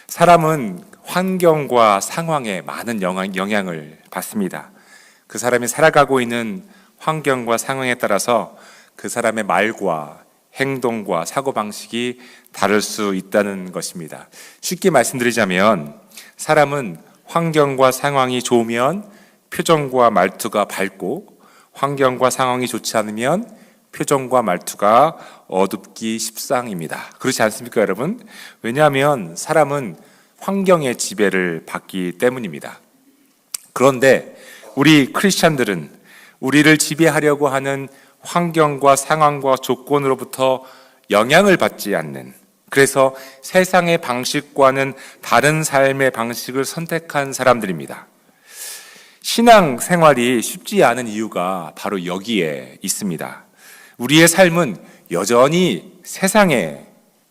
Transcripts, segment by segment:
사람은 환경과 상황에 많은 영향을 받습니다. 그 사람이 살아가고 있는 환경과 상황에 따라서 그 사람의 말과 행동과 사고방식이 다를 수 있다는 것입니다. 쉽게 말씀드리자면 사람은 환경과 상황이 좋으면 표정과 말투가 밝고, 환경과 상황이 좋지 않으면 표정과 말투가 어둡기 십상입니다. 그렇지 않습니까, 여러분? 왜냐하면 사람은 환경의 지배를 받기 때문입니다. 그런데 우리 크리스찬들은 우리를 지배하려고 하는 환경과 상황과 조건으로부터 영향을 받지 않는, 그래서 세상의 방식과는 다른 삶의 방식을 선택한 사람들입니다. 신앙 생활이 쉽지 않은 이유가 바로 여기에 있습니다. 우리의 삶은 여전히 세상에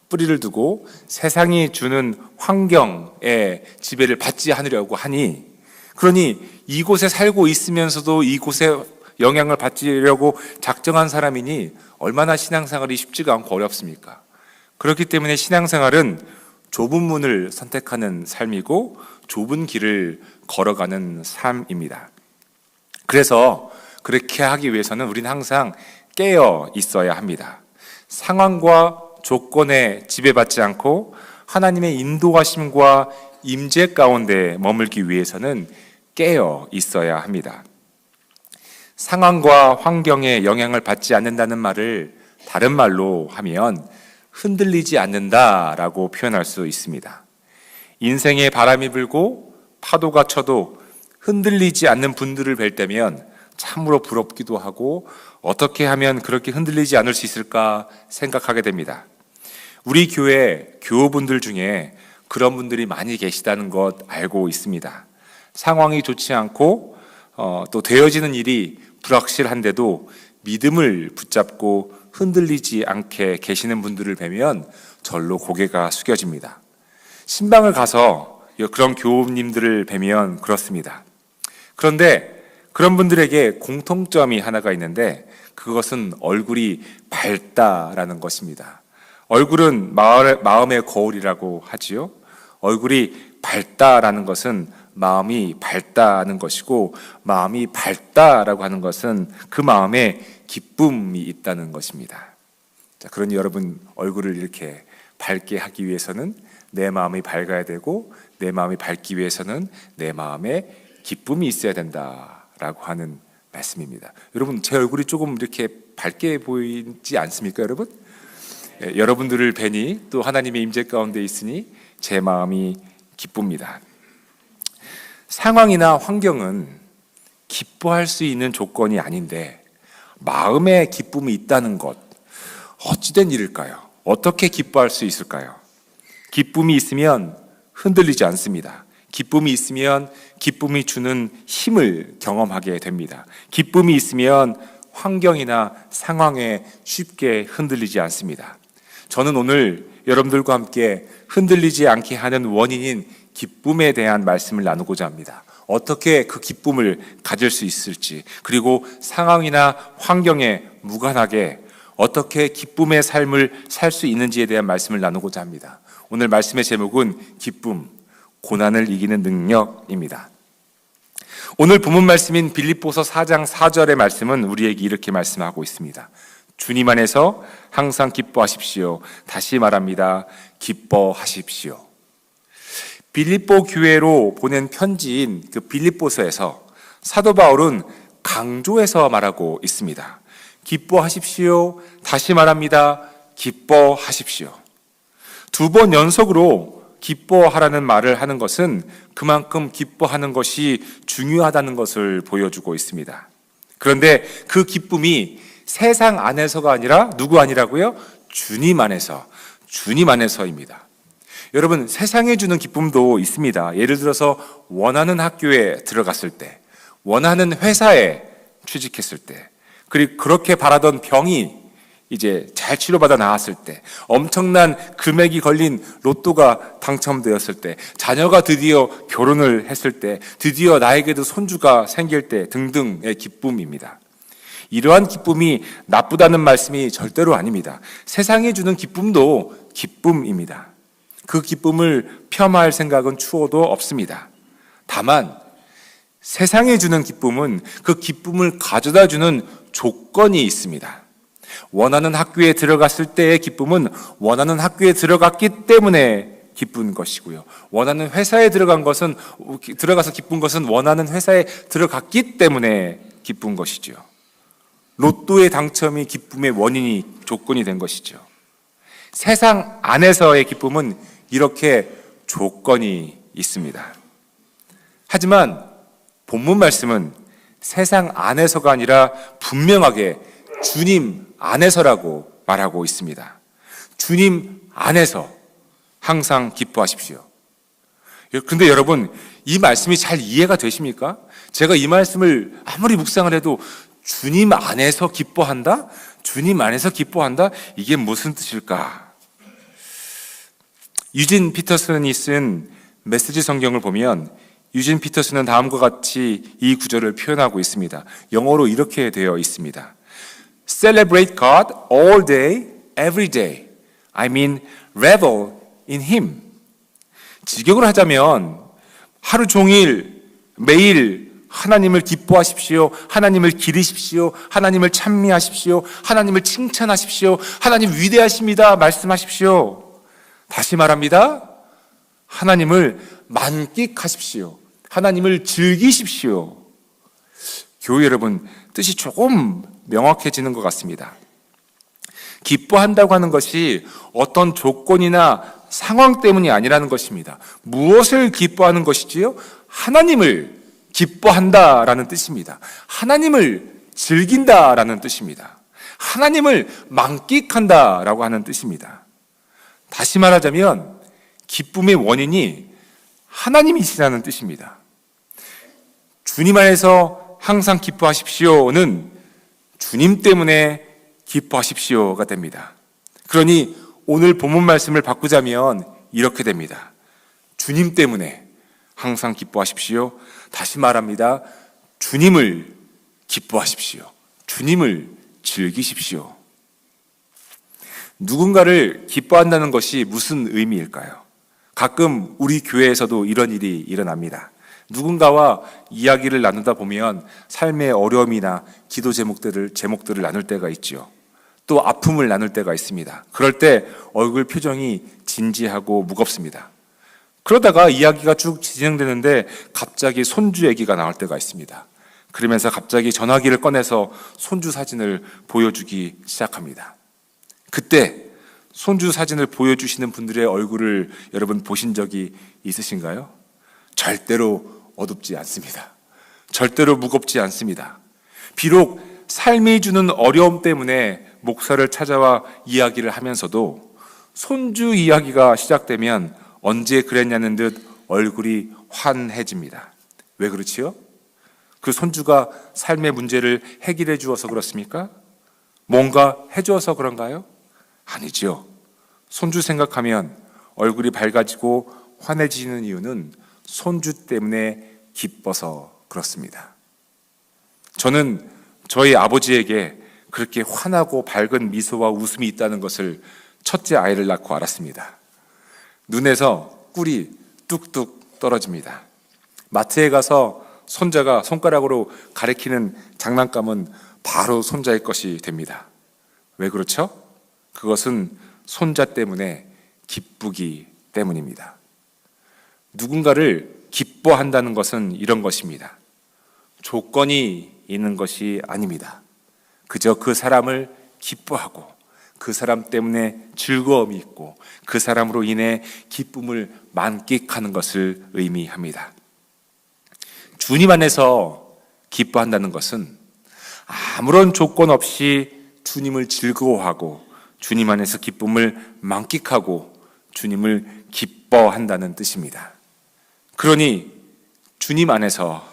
뿌리를 두고 세상이 주는 환경의 지배를 받지 않으려고 하니, 그러니 이곳에 살고 있으면서도 이곳에 영향을 받으려고 작정한 사람이니 얼마나 신앙생활이 쉽지가 않고 어렵습니까? 그렇기 때문에 신앙생활은 좁은 문을 선택하는 삶이고 좁은 길을 걸어가는 삶입니다. 그래서 그렇게 하기 위해서는 우리는 항상 깨어 있어야 합니다. 상황과 조건에 지배받지 않고 하나님의 인도하심과 임재 가운데 머물기 위해서는 깨어 있어야 합니다. 상황과 환경에 영향을 받지 않는다는 말을 다른 말로 하면 흔들리지 않는다라고 표현할 수 있습니다. 인생에 바람이 불고 파도가 쳐도 흔들리지 않는 분들을 뵐 때면 참으로 부럽기도 하고, 어떻게 하면 그렇게 흔들리지 않을 수 있을까 생각하게 됩니다. 우리 교회 교우분들 중에 그런 분들이 많이 계시다는 것 알고 있습니다. 상황이 좋지 않고 또 되어지는 일이 불확실한데도 믿음을 붙잡고 흔들리지 않게 계시는 분들을 뵈면 절로 고개가 숙여집니다. 신방을 가서 그런 교우님들을 뵈면 그렇습니다. 그런데 그런 분들에게 공통점이 하나가 있는데, 그것은 얼굴이 밝다라는 것입니다. 얼굴은 마음의 거울이라고 하지요. 얼굴이 밝다라는 것은 마음이 밝다는 것이고, 마음이 밝다라고 하는 것은 그 마음에 기쁨이 있다는 것입니다. 자, 그러니 여러분, 얼굴을 이렇게 밝게 하기 위해서는 내 마음이 밝아야 되고, 내 마음이 밝기 위해서는 내 마음에 기쁨이 있어야 된다라고 하는 말씀입니다. 여러분, 제 얼굴이 조금 이렇게 밝게 보이지 않습니까, 여러분? 여러분들을 뵈니, 또 하나님의 임재 가운데 있으니 제 마음이 기쁩니다. 상황이나 환경은 기뻐할 수 있는 조건이 아닌데 마음에 기쁨이 있다는 것, 어찌된 일일까요? 어떻게 기뻐할 수 있을까요? 기쁨이 있으면 흔들리지 않습니다. 기쁨이 있으면 기쁨이 주는 힘을 경험하게 됩니다. 기쁨이 있으면 환경이나 상황에 쉽게 흔들리지 않습니다. 저는 오늘 여러분들과 함께 흔들리지 않게 하는 원인인 기쁨에 대한 말씀을 나누고자 합니다. 어떻게 그 기쁨을 가질 수 있을지, 그리고 상황이나 환경에 무관하게 어떻게 기쁨의 삶을 살 수 있는지에 대한 말씀을 나누고자 합니다. 오늘 말씀의 제목은 기쁨, 고난을 이기는 능력입니다. 오늘 본문 말씀인 빌립보서 4장 4절의 말씀은 우리에게 이렇게 말씀하고 있습니다. 주님 안에서 항상 기뻐하십시오. 다시 말합니다. 기뻐하십시오. 빌립보 교회로 보낸 편지인 그 빌립보서에서 사도 바울은 강조해서 말하고 있습니다. 기뻐하십시오. 다시 말합니다. 기뻐하십시오. 2번 연속으로 기뻐하라는 말을 하는 것은 그만큼 기뻐하는 것이 중요하다는 것을 보여주고 있습니다. 그런데 그 기쁨이 세상 안에서가 아니라 누구 아니라고요? 주님 안에서, 주님 안에서입니다. 여러분, 세상에 주는 기쁨도 있습니다. 예를 들어서 원하는 학교에 들어갔을 때, 원하는 회사에 취직했을 때, 그리고 그렇게 바라던 병이 이제 잘 치료받아 나았을 때, 엄청난 금액이 걸린 로또가 당첨되었을 때, 자녀가 드디어 결혼을 했을 때, 드디어 나에게도 손주가 생길 때 등등의 기쁨입니다. 이러한 기쁨이 나쁘다는 말씀이 절대로 아닙니다. 세상에 주는 기쁨도 기쁨입니다. 그 기쁨을 폄하할 생각은 추호도 없습니다. 다만 세상이 주는 기쁨은 그 기쁨을 가져다 주는 조건이 있습니다. 원하는 학교에 들어갔을 때의 기쁨은 원하는 학교에 들어갔기 때문에 기쁜 것이고요. 원하는 회사에 들어가서 기쁜 것은 원하는 회사에 들어갔기 때문에 기쁜 것이죠. 로또의 당첨이 기쁨의 원인이 조건이 된 것이죠. 세상 안에서의 기쁨은 이렇게 조건이 있습니다. 하지만 본문 말씀은 세상 안에서가 아니라 분명하게 주님 안에서라고 말하고 있습니다. 주님 안에서 항상 기뻐하십시오. 그런데 여러분, 이 말씀이 잘 이해가 되십니까? 제가 이 말씀을 아무리 묵상을 해도 주님 안에서 기뻐한다? 주님 안에서 기뻐한다? 이게 무슨 뜻일까? 유진 피터슨이 쓴 메시지 성경을 보면 유진 피터슨은 다음과 같이 이 구절을 표현하고 있습니다. 영어로 이렇게 되어 있습니다. Celebrate God all day, every day. I mean, revel in Him. 직역을 하자면 하루 종일 매일 하나님을 기뻐하십시오. 하나님을 기리십시오. 하나님을 찬미하십시오. 하나님을 칭찬하십시오. 하나님 위대하십니다. 말씀하십시오. 다시 말합니다. 하나님을 만끽하십시오. 하나님을 즐기십시오. 교회 여러분, 뜻이 조금 명확해지는 것 같습니다. 기뻐한다고 하는 것이 어떤 조건이나 상황 때문이 아니라는 것입니다. 무엇을 기뻐하는 것이지요? 하나님을 기뻐한다라는 뜻입니다. 하나님을 즐긴다라는 뜻입니다. 하나님을 만끽한다라고 하는 뜻입니다. 다시 말하자면 기쁨의 원인이 하나님이시라는 뜻입니다. 주님 안에서 항상 기뻐하십시오는 주님 때문에 기뻐하십시오가 됩니다. 그러니 오늘 본문 말씀을 바꾸자면 이렇게 됩니다. 주님 때문에 항상 기뻐하십시오. 다시 말합니다. 주님을 기뻐하십시오. 주님을 즐기십시오. 누군가를 기뻐한다는 것이 무슨 의미일까요? 가끔 우리 교회에서도 이런 일이 일어납니다. 누군가와 이야기를 나누다 보면 삶의 어려움이나 기도 제목들을 나눌 때가 있죠. 또 아픔을 나눌 때가 있습니다. 그럴 때 얼굴 표정이 진지하고 무겁습니다. 그러다가 이야기가 쭉 진행되는데 갑자기 손주 얘기가 나올 때가 있습니다. 그러면서 갑자기 전화기를 꺼내서 손주 사진을 보여주기 시작합니다. 그때 손주 사진을 보여주시는 분들의 얼굴을 여러분 보신 적이 있으신가요? 절대로 어둡지 않습니다. 절대로 무겁지 않습니다. 비록 삶이 주는 어려움 때문에 목사를 찾아와 이야기를 하면서도 손주 이야기가 시작되면 언제 그랬냐는 듯 얼굴이 환해집니다. 왜 그렇지요? 그 손주가 삶의 문제를 해결해 주어서 그렇습니까? 뭔가 해주어서 그런가요? 아니죠. 손주 생각하면 얼굴이 밝아지고 환해지는 이유는 손주 때문에 기뻐서 그렇습니다. 저는 저희 아버지에게 그렇게 환하고 밝은 미소와 웃음이 있다는 것을 첫째 아이를 낳고 알았습니다. 눈에서 꿀이 뚝뚝 떨어집니다. 마트에 가서 손자가 손가락으로 가리키는 장난감은 바로 손자의 것이 됩니다. 왜 그렇죠? 그것은 손자 때문에 기쁘기 때문입니다. 누군가를 기뻐한다는 것은 이런 것입니다. 조건이 있는 것이 아닙니다. 그저 그 사람을 기뻐하고 그 사람 때문에 즐거움이 있고 그 사람으로 인해 기쁨을 만끽하는 것을 의미합니다. 주님 안에서 기뻐한다는 것은 아무런 조건 없이 주님을 즐거워하고 주님 안에서 기쁨을 만끽하고 주님을 기뻐한다는 뜻입니다. 그러니 주님 안에서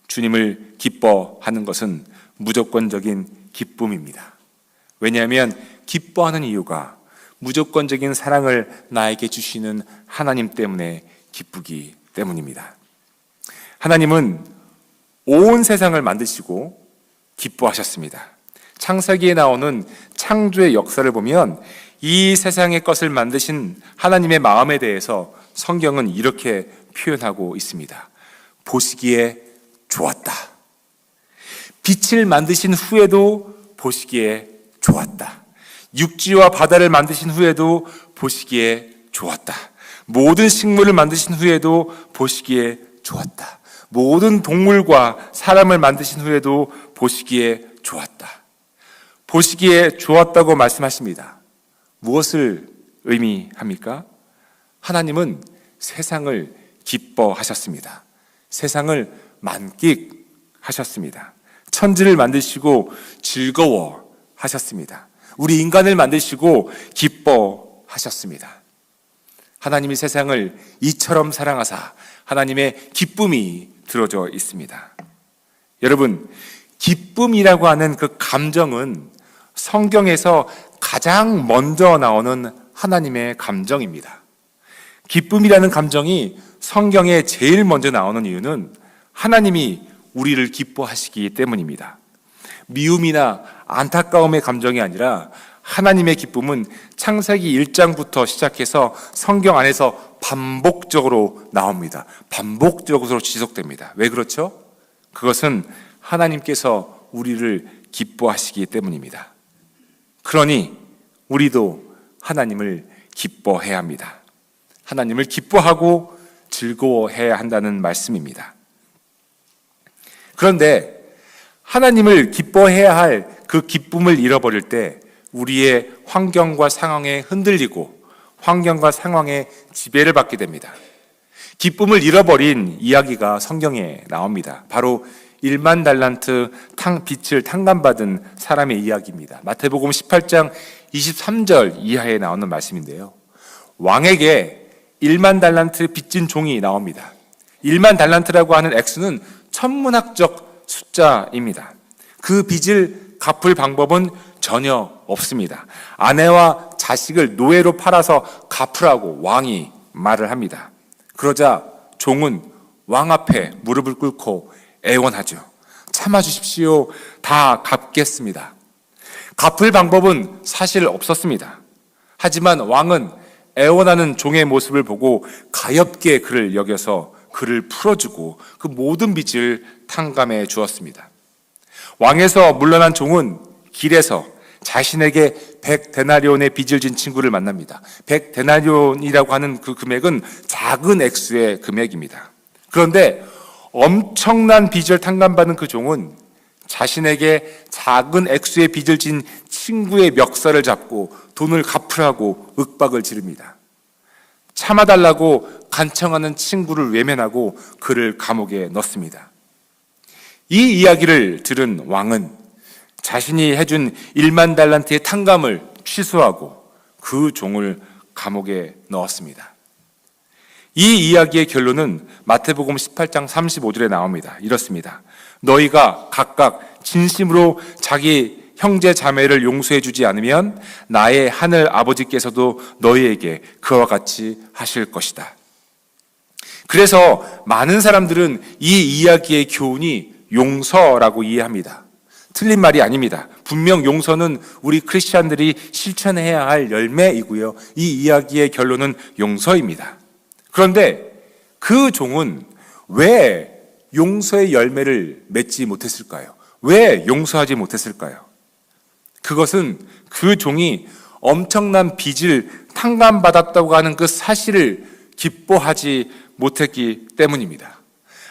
주님을 기뻐하는 것은 무조건적인 기쁨입니다. 왜냐하면 기뻐하는 이유가 무조건적인 사랑을 나에게 주시는 하나님 때문에 기쁘기 때문입니다. 하나님은 온 세상을 만드시고 기뻐하셨습니다. 창세기에 나오는 창조의 역사를 보면 이 세상의 것을 만드신 하나님의 마음에 대해서 성경은 이렇게 표현하고 있습니다. 보시기에 좋았다. 빛을 만드신 후에도 보시기에 좋았다. 육지와 바다를 만드신 후에도 보시기에 좋았다. 모든 식물을 만드신 후에도 보시기에 좋았다. 모든 동물과 사람을 만드신 후에도 보시기에 좋았다. 보시기에 좋았다고 말씀하십니다. 무엇을 의미합니까? 하나님은 세상을 기뻐하셨습니다. 세상을 만끽하셨습니다. 천지를 만드시고 즐거워하셨습니다. 우리 인간을 만드시고 기뻐하셨습니다. 하나님이 세상을 이처럼 사랑하사 하나님의 기쁨이 들어져 있습니다. 여러분, 기쁨이라고 하는 그 감정은 성경에서 가장 먼저 나오는 하나님의 감정입니다. 기쁨이라는 감정이 성경에 제일 먼저 나오는 이유는 하나님이 우리를 기뻐하시기 때문입니다. 미움이나 안타까움의 감정이 아니라 하나님의 기쁨은 창세기 1장부터 시작해서 성경 안에서 반복적으로 나옵니다. 반복적으로 지속됩니다. 왜 그렇죠? 그것은 하나님께서 우리를 기뻐하시기 때문입니다. 그러니 우리도 하나님을 기뻐해야 합니다. 하나님을 기뻐하고 즐거워해야 한다는 말씀입니다. 그런데 하나님을 기뻐해야 할 그 기쁨을 잃어버릴 때 우리의 환경과 상황에 흔들리고 환경과 상황에 지배를 받게 됩니다. 기쁨을 잃어버린 이야기가 성경에 나옵니다. 바로 1만 달란트 빛을 탕감받은 사람의 이야기입니다. 마태복음 18장 23절 이하에 나오는 말씀인데요. 왕에게 1만 달란트 빚진 종이 나옵니다. 1만 달란트라고 하는 액수는 천문학적 숫자입니다. 그 빚을 갚을 방법은 전혀 없습니다. 아내와 자식을 노예로 팔아서 갚으라고 왕이 말을 합니다. 그러자 종은 왕 앞에 무릎을 꿇고 애원하죠. 참아주십시오. 다 갚겠습니다. 갚을 방법은 사실 없었습니다. 하지만 왕은 애원하는 종의 모습을 보고 가엾게 그를 여겨서 그를 풀어주고 그 모든 빚을 탕감해 주었습니다. 왕에서 물러난 종은 길에서 자신에게 100데나리온의 빚을 진 친구를 만납니다. 100데나리온이라고 하는 그 금액은 작은 액수의 금액입니다. 그런데 엄청난 빚을 탕감받은 그 종은 자신에게 작은 액수의 빚을 진 친구의 멱살을 잡고 돈을 갚으라고 윽박을 지릅니다. 참아달라고 간청하는 친구를 외면하고 그를 감옥에 넣습니다. 이 이야기를 들은 왕은 자신이 해준 1만 달란트의 탕감을 취소하고 그 종을 감옥에 넣었습니다. 이 이야기의 결론은 마태복음 18장 35절에 나옵니다. 이렇습니다. 너희가 각각 진심으로 자기 형제 자매를 용서해 주지 않으면 나의 하늘 아버지께서도 너희에게 그와 같이 하실 것이다. 그래서 많은 사람들은 이 이야기의 교훈이 용서라고 이해합니다. 틀린 말이 아닙니다. 분명 용서는 우리 크리스찬들이 실천해야 할 열매이고요. 이 이야기의 결론은 용서입니다. 그런데 그 종은 왜 용서의 열매를 맺지 못했을까요? 왜 용서하지 못했을까요? 그것은 그 종이 엄청난 빚을 탕감받았다고 하는 그 사실을 기뻐하지 못했기 때문입니다.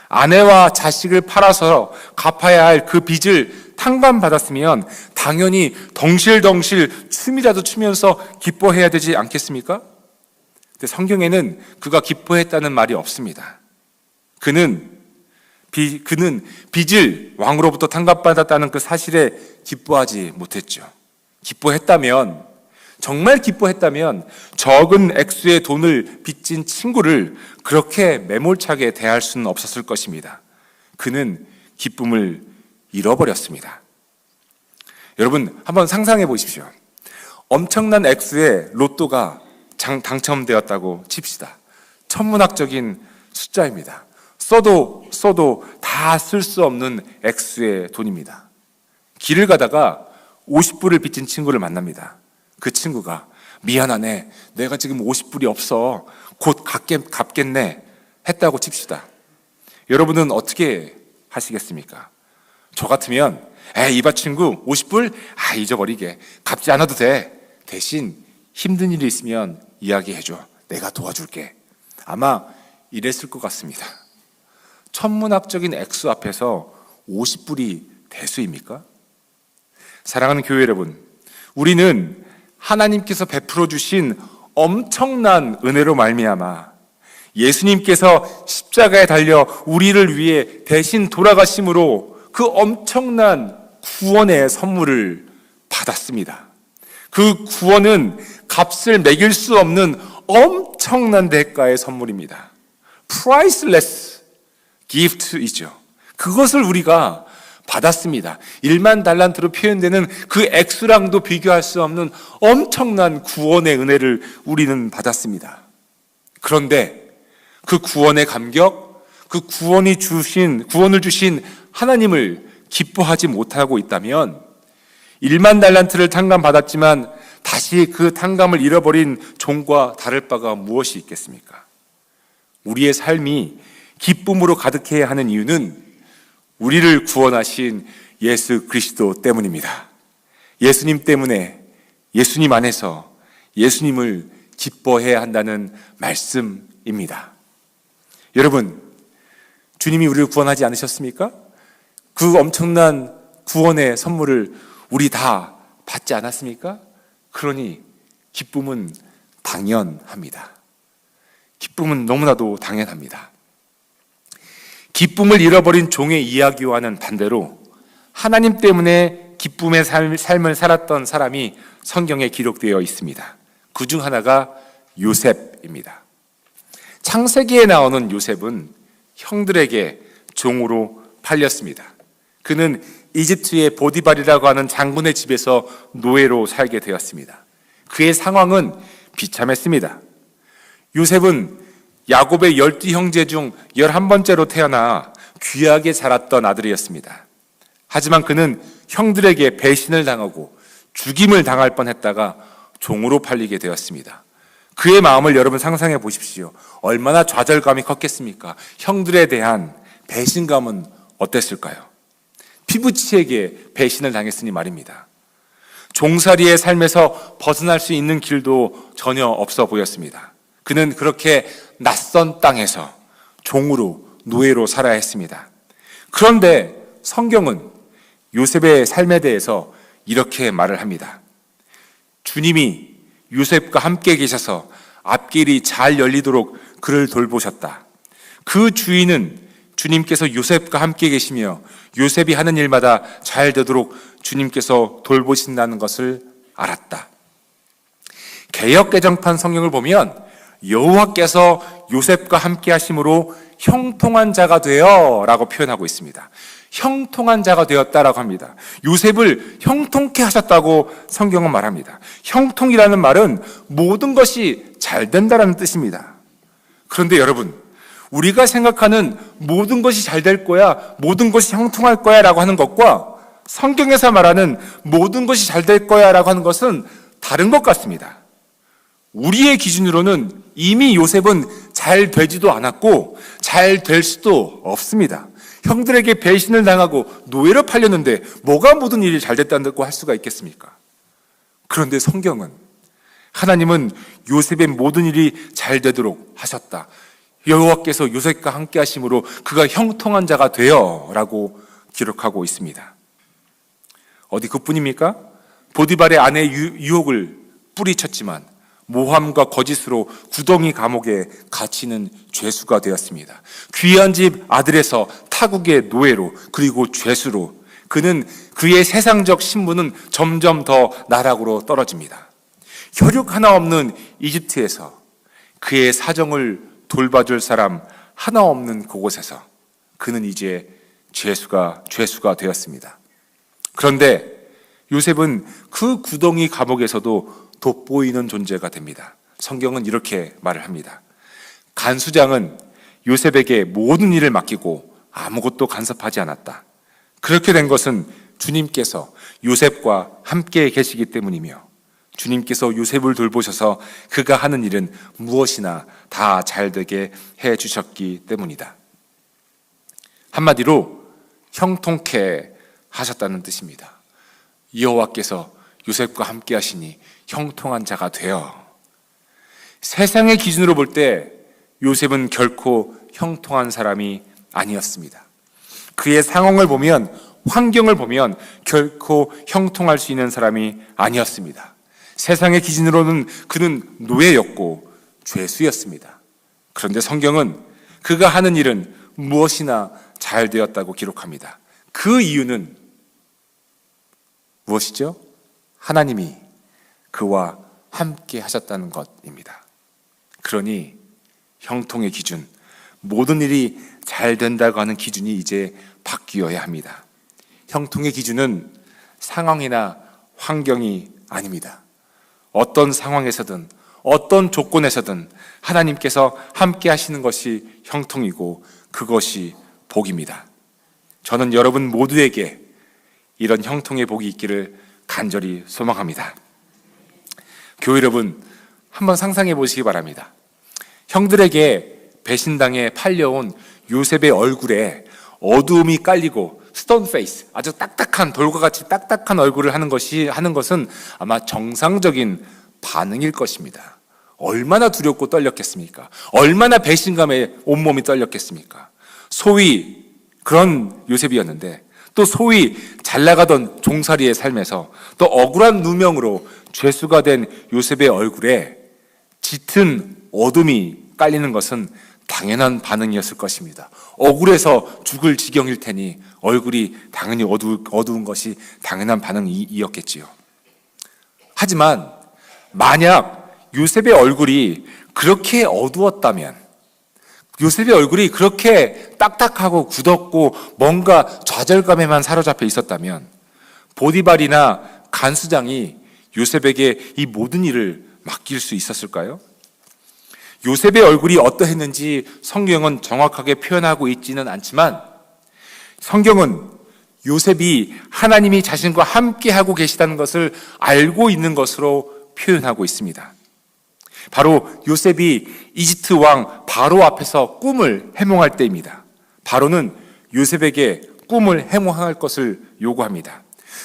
아내와 자식을 팔아서 갚아야 할 그 빚을 탕감받았으면 당연히 덩실덩실 춤이라도 추면서 기뻐해야 되지 않겠습니까? 근데 성경에는 그가 기뻐했다는 말이 없습니다. 그는 빚을 왕으로부터 탕감받았다는 그 사실에 기뻐하지 못했죠. 정말 기뻐했다면 적은 액수의 돈을 빚진 친구를 그렇게 매몰차게 대할 수는 없었을 것입니다. 그는 기쁨을 잃어버렸습니다. 여러분, 한번 상상해 보십시오. 엄청난 액수의 로또가 당첨되었다고 칩시다. 천문학적인 숫자입니다. 써도 다 쓸 수 없는 액수의 돈입니다. 길을 가다가 50불을 빚진 친구를 만납니다. 그 친구가 미안하네, 내가 지금 50불이 없어, 곧 갚겠네 했다고 칩시다. 여러분은 어떻게 하시겠습니까? 저 같으면 이봐 친구, 50불? 잊어버리게, 갚지 않아도 돼. 대신 힘든 일이 있으면 이야기해줘, 내가 도와줄게. 아마 이랬을 것 같습니다. 천문학적인 액수 앞에서 50불이 대수입니까? 사랑하는 교회 여러분, 우리는 하나님께서 베풀어 주신 엄청난 은혜로 말미암아 예수님께서 십자가에 달려 우리를 위해 대신 돌아가심으로 그 엄청난 구원의 선물을 받았습니다. 그 구원은 값을 매길 수 없는 엄청난 대가의 선물입니다. Priceless gift이죠. 그것을 우리가 받았습니다. 1만 달란트로 표현되는 그 액수랑도 비교할 수 없는 엄청난 구원의 은혜를 우리는 받았습니다. 그런데 그 구원의 감격, 그 구원을 주신 하나님을 기뻐하지 못하고 있다면 1만 달란트를 탕감받았지만 다시 그 탕감을 잃어버린 종과 다를 바가 무엇이 있겠습니까? 우리의 삶이 기쁨으로 가득해야 하는 이유는 우리를 구원하신 예수 그리스도 때문입니다. 예수님 때문에, 예수님 안에서 예수님을 기뻐해야 한다는 말씀입니다. 여러분, 주님이 우리를 구원하지 않으셨습니까? 그 엄청난 구원의 선물을 우리 다 받지 않았습니까? 그러니 기쁨은 당연합니다. 기쁨은 너무나도 당연합니다. 기쁨을 잃어버린 종의 이야기와는 반대로 하나님 때문에 기쁨의 삶을 살았던 사람이 성경에 기록되어 있습니다. 그 중 하나가 요셉입니다. 창세기에 나오는 요셉은 형들에게 종으로 팔렸습니다. 그는 이집트의 보디발이라고 하는 장군의 집에서 노예로 살게 되었습니다. 그의 상황은 비참했습니다. 요셉은 야곱의 12형제 중 11번째로 태어나 귀하게 자랐던 아들이었습니다. 하지만 그는 형들에게 배신을 당하고 죽임을 당할 뻔했다가 종으로 팔리게 되었습니다. 그의 마음을 여러분 상상해 보십시오. 얼마나 좌절감이 컸겠습니까? 형들에 대한 배신감은 어땠을까요? 피부치에게 배신을 당했으니 말입니다. 종살이의 삶에서 벗어날 수 있는 길도 전혀 없어 보였습니다. 그는 그렇게 낯선 땅에서 종으로, 노예로 살아야 했습니다. 그런데 성경은 요셉의 삶에 대해서 이렇게 말을 합니다. 주님이 요셉과 함께 계셔서 앞길이 잘 열리도록 그를 돌보셨다. 그 주인은 주님께서 요셉과 함께 계시며 요셉이 하는 일마다 잘 되도록 주님께서 돌보신다는 것을 알았다. 개역개정판 성경을 보면 여호와께서 요셉과 함께 하심으로 형통한 자가 되어 라고 표현하고 있습니다. 형통한 자가 되었다라고 합니다. 요셉을 형통케 하셨다고 성경은 말합니다. 형통이라는 말은 모든 것이 잘 된다라는 뜻입니다. 그런데 여러분, 우리가 생각하는 모든 것이 잘 될 거야, 모든 것이 형통할 거야 라고 하는 것과 성경에서 말하는 모든 것이 잘 될 거야 라고 하는 것은 다른 것 같습니다. 우리의 기준으로는 이미 요셉은 잘 되지도 않았고 잘 될 수도 없습니다. 형들에게 배신을 당하고 노예로 팔렸는데 뭐가 모든 일이 잘 됐다고 할 수가 있겠습니까? 그런데 성경은 하나님은 요셉의 모든 일이 잘 되도록 하셨다. 여호와께서 요셉과 함께 하심으로 그가 형통한 자가 되어 라고 기록하고 있습니다. 어디 그뿐입니까? 보디발의 아내의 유혹을 뿌리쳤지만 모함과 거짓으로 구덩이 감옥에 갇히는 죄수가 되었습니다. 귀한 집 아들에서 타국의 노예로, 그리고 죄수로, 그는 그의 세상적 신분은 점점 더 나락으로 떨어집니다. 혈육 하나 없는 이집트에서 그의 사정을 돌봐줄 사람 하나 없는 그곳에서 그는 이제 죄수가 되었습니다. 그런데 요셉은 그 구덩이 감옥에서도 돋보이는 존재가 됩니다. 성경은 이렇게 말을 합니다. 간수장은 요셉에게 모든 일을 맡기고 아무것도 간섭하지 않았다. 그렇게 된 것은 주님께서 요셉과 함께 계시기 때문이며 주님께서 요셉을 돌보셔서 그가 하는 일은 무엇이나 다 잘되게 해주셨기 때문이다. 한마디로 형통케 하셨다는 뜻입니다. 여호와께서 요셉과 함께 하시니 형통한 자가 되어. 세상의 기준으로 볼 때 요셉은 결코 형통한 사람이 아니었습니다. 그의 상황을 보면, 환경을 보면 결코 형통할 수 있는 사람이 아니었습니다. 세상의 기준으로는 그는 노예였고 죄수였습니다. 그런데 성경은 그가 하는 일은 무엇이나 잘 되었다고 기록합니다. 그 이유는 무엇이죠? 하나님이 그와 함께 하셨다는 것입니다. 그러니 형통의 기준, 모든 일이 잘 된다고 하는 기준이 이제 바뀌어야 합니다. 형통의 기준은 상황이나 환경이 아닙니다. 어떤 상황에서든 어떤 조건에서든 하나님께서 함께 하시는 것이 형통이고 그것이 복입니다. 저는 여러분 모두에게 이런 형통의 복이 있기를 간절히 소망합니다. 교회 여러분, 한번 상상해 보시기 바랍니다. 형들에게 배신당해 팔려온 요셉의 얼굴에 어두움이 깔리고 스톤 페이스, 아주 딱딱한 돌과 같이 딱딱한 얼굴을 하는 것은 아마 정상적인 반응일 것입니다. 얼마나 두렵고 떨렸겠습니까? 얼마나 배신감에 온몸이 떨렸겠습니까? 소위 그런 요셉이었는데, 또 소위 잘 나가던 종살이의 삶에서 또 억울한 누명으로 죄수가 된 요셉의 얼굴에 짙은 어둠이 깔리는 것은 당연한 반응이었을 것입니다. 억울해서 죽을 지경일 테니 얼굴이 당연히 어두운 것이 당연한 반응이었겠지요. 하지만 만약 요셉의 얼굴이 그렇게 어두웠다면, 요셉의 얼굴이 그렇게 딱딱하고 굳었고 뭔가 좌절감에만 사로잡혀 있었다면, 보디발이나 간수장이 요셉에게 이 모든 일을 맡길 수 있었을까요? 요셉의 얼굴이 어떠했는지 성경은 정확하게 표현하고 있지는 않지만, 성경은 요셉이 하나님이 자신과 함께 하고 계시다는 것을 알고 있는 것으로 표현하고 있습니다. 바로 요셉이 이집트 왕 바로 앞에서 꿈을 해몽할 때입니다. 바로는 요셉에게 꿈을 해몽할 것을 요구합니다.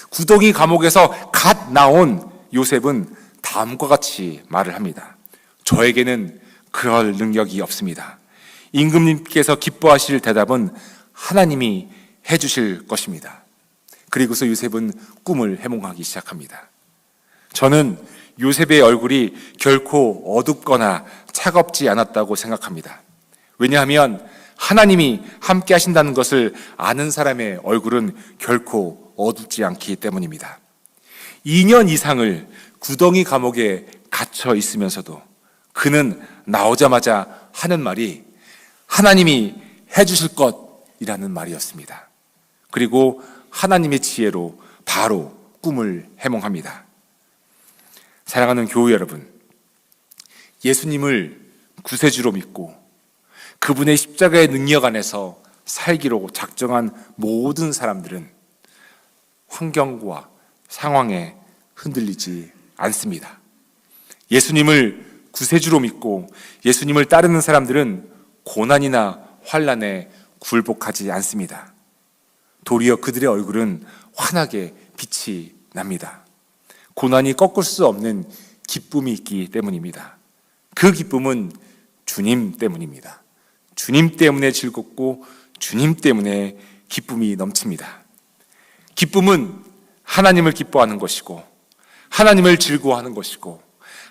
구덩이 감옥에서 갓 나온 요셉은 다음과 같이 말을 합니다. 저에게는 그럴 능력이 없습니다. 임금님께서 기뻐하실 대답은 하나님이 해주실 것입니다. 그리고서 요셉은 꿈을 해몽하기 시작합니다. 저는 요셉의 얼굴이 결코 어둡거나 차갑지 않았다고 생각합니다. 왜냐하면 하나님이 함께 하신다는 것을 아는 사람의 얼굴은 결코 어둡지 않기 때문입니다. 2년 이상을 구덩이 감옥에 갇혀 있으면서도 그는 나오자마자 하는 말이 하나님이 해주실 것이라는 말이었습니다. 그리고 하나님의 지혜로 바로 꿈을 해몽합니다. 사랑하는 교회 여러분, 예수님을 구세주로 믿고 그분의 십자가의 능력 안에서 살기로 작정한 모든 사람들은 환경과 상황에 흔들리지 않습니다. 예수님을 구세주로 믿고 예수님을 따르는 사람들은 고난이나 환난에 굴복하지 않습니다. 도리어 그들의 얼굴은 환하게 빛이 납니다. 고난이 꺾을 수 없는 기쁨이 있기 때문입니다. 그 기쁨은 주님 때문입니다. 주님 때문에 즐겁고 주님 때문에 기쁨이 넘칩니다. 기쁨은 하나님을 기뻐하는 것이고 하나님을 즐거워하는 것이고,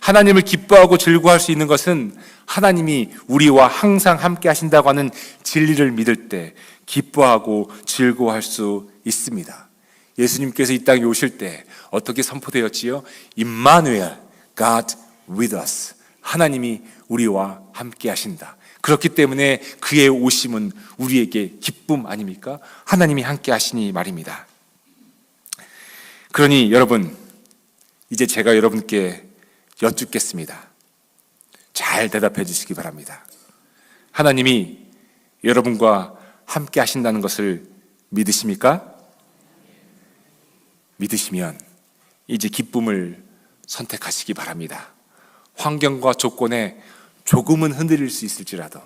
하나님을 기뻐하고 즐거워할 수 있는 것은 하나님이 우리와 항상 함께 하신다고 하는 진리를 믿을 때 기뻐하고 즐거워할 수 있습니다. 예수님께서 이 땅에 오실 때 어떻게 선포되었지요? 임마누엘, God with us. 하나님이 우리와 함께 하신다. 그렇기 때문에 그의 오심은 우리에게 기쁨 아닙니까? 하나님이 함께 하시니 말입니다. 그러니 여러분, 이제 제가 여러분께 여쭙겠습니다. 잘 대답해 주시기 바랍니다. 하나님이 여러분과 함께 하신다는 것을 믿으십니까? 믿으시면 이제 기쁨을 선택하시기 바랍니다. 환경과 조건에 조금은 흔들릴 수 있을지라도,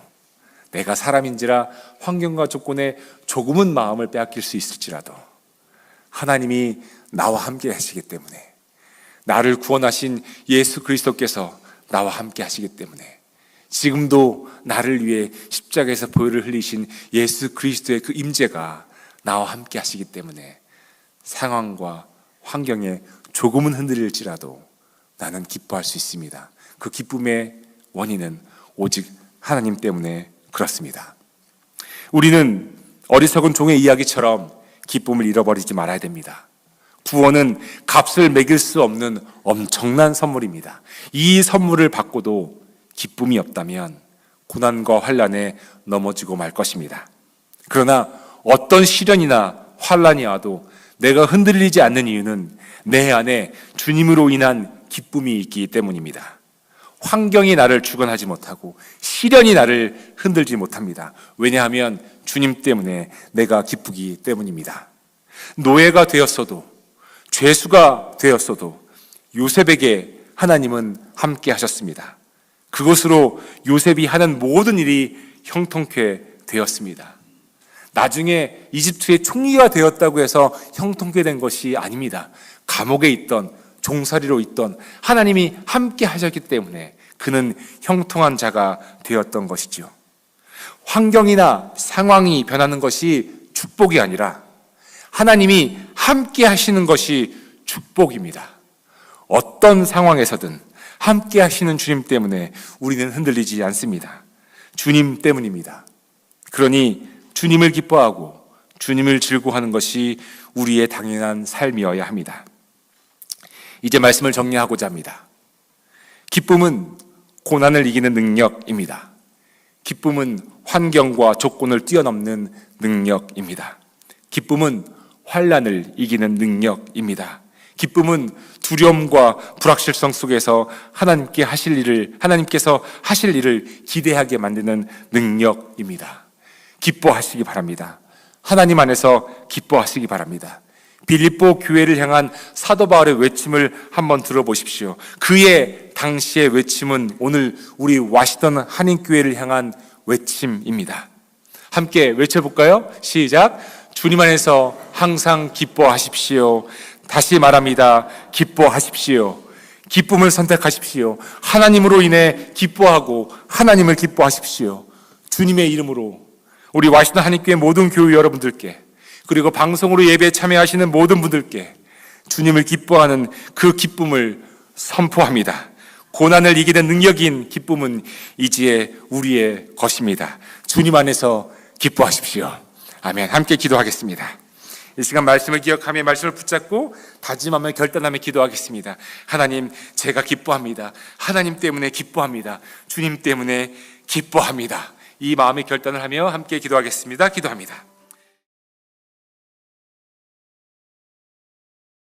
내가 사람인지라 환경과 조건에 조금은 마음을 빼앗길 수 있을지라도 하나님이 나와 함께 하시기 때문에, 나를 구원하신 예수 그리스도께서 나와 함께 하시기 때문에, 지금도 나를 위해 십자가에서 보혈을 흘리신 예수 그리스도의 그 임재가 나와 함께 하시기 때문에 상황과 환경에 조금은 흔들릴지라도 나는 기뻐할 수 있습니다. 그 기쁨의 원인은 오직 하나님 때문에 그렇습니다. 우리는 어리석은 종의 이야기처럼 기쁨을 잃어버리지 말아야 됩니다. 구원은 값을 매길 수 없는 엄청난 선물입니다. 이 선물을 받고도 기쁨이 없다면 고난과 환난에 넘어지고 말 것입니다. 그러나 어떤 시련이나 환난이 와도 내가 흔들리지 않는 이유는 내 안에 주님으로 인한 기쁨이 있기 때문입니다. 환경이 나를 주관하지 못하고 시련이 나를 흔들지 못합니다. 왜냐하면 주님 때문에 내가 기쁘기 때문입니다. 노예가 되었어도, 죄수가 되었어도 요셉에게 하나님은 함께 하셨습니다. 그것으로 요셉이 하는 모든 일이 형통케 되었습니다. 나중에 이집트의 총리가 되었다고 해서 형통케 된 것이 아닙니다. 감옥에 있던, 종살이로 있던 하나님이 함께 하셨기 때문에 그는 형통한 자가 되었던 것이죠. 환경이나 상황이 변하는 것이 축복이 아니라 하나님이 함께 하시는 것이 축복입니다. 어떤 상황에서든 함께 하시는 주님 때문에 우리는 흔들리지 않습니다. 주님 때문입니다. 그러니 주님을 기뻐하고 주님을 즐거워하는 것이 우리의 당연한 삶이어야 합니다. 이제 말씀을 정리하고자 합니다. 기쁨은 고난을 이기는 능력입니다. 기쁨은 환경과 조건을 뛰어넘는 능력입니다. 기쁨은 환난을 이기는 능력입니다. 기쁨은 두려움과 불확실성 속에서 하나님께서 하실 일을 기대하게 만드는 능력입니다. 기뻐하시기 바랍니다. 하나님 안에서 기뻐하시기 바랍니다. 빌립보 교회를 향한 사도 바울의 외침을 한번 들어보십시오. 그의 당시의 외침은 오늘 우리 와시던 한인교회를 향한 외침입니다. 함께 외쳐볼까요? 시작. 주님 안에서 항상 기뻐하십시오. 다시 말합니다. 기뻐하십시오. 기쁨을 선택하십시오. 하나님으로 인해 기뻐하고 하나님을 기뻐하십시오. 주님의 이름으로 우리 와시던 한인교회 모든 교회 여러분들께, 그리고 방송으로 예배에 참여하시는 모든 분들께 주님을 기뻐하는 그 기쁨을 선포합니다. 고난을 이기는 능력인 기쁨은 이제 우리의 것입니다. 주님 안에서 기뻐하십시오. 아멘. 함께 기도하겠습니다. 이 시간 말씀을 기억하며 말씀을 붙잡고 다짐하며 결단하며 기도하겠습니다. 하나님, 제가 기뻐합니다. 하나님 때문에 기뻐합니다. 주님 때문에 기뻐합니다. 이 마음의 결단을 하며 함께 기도하겠습니다. 기도합니다.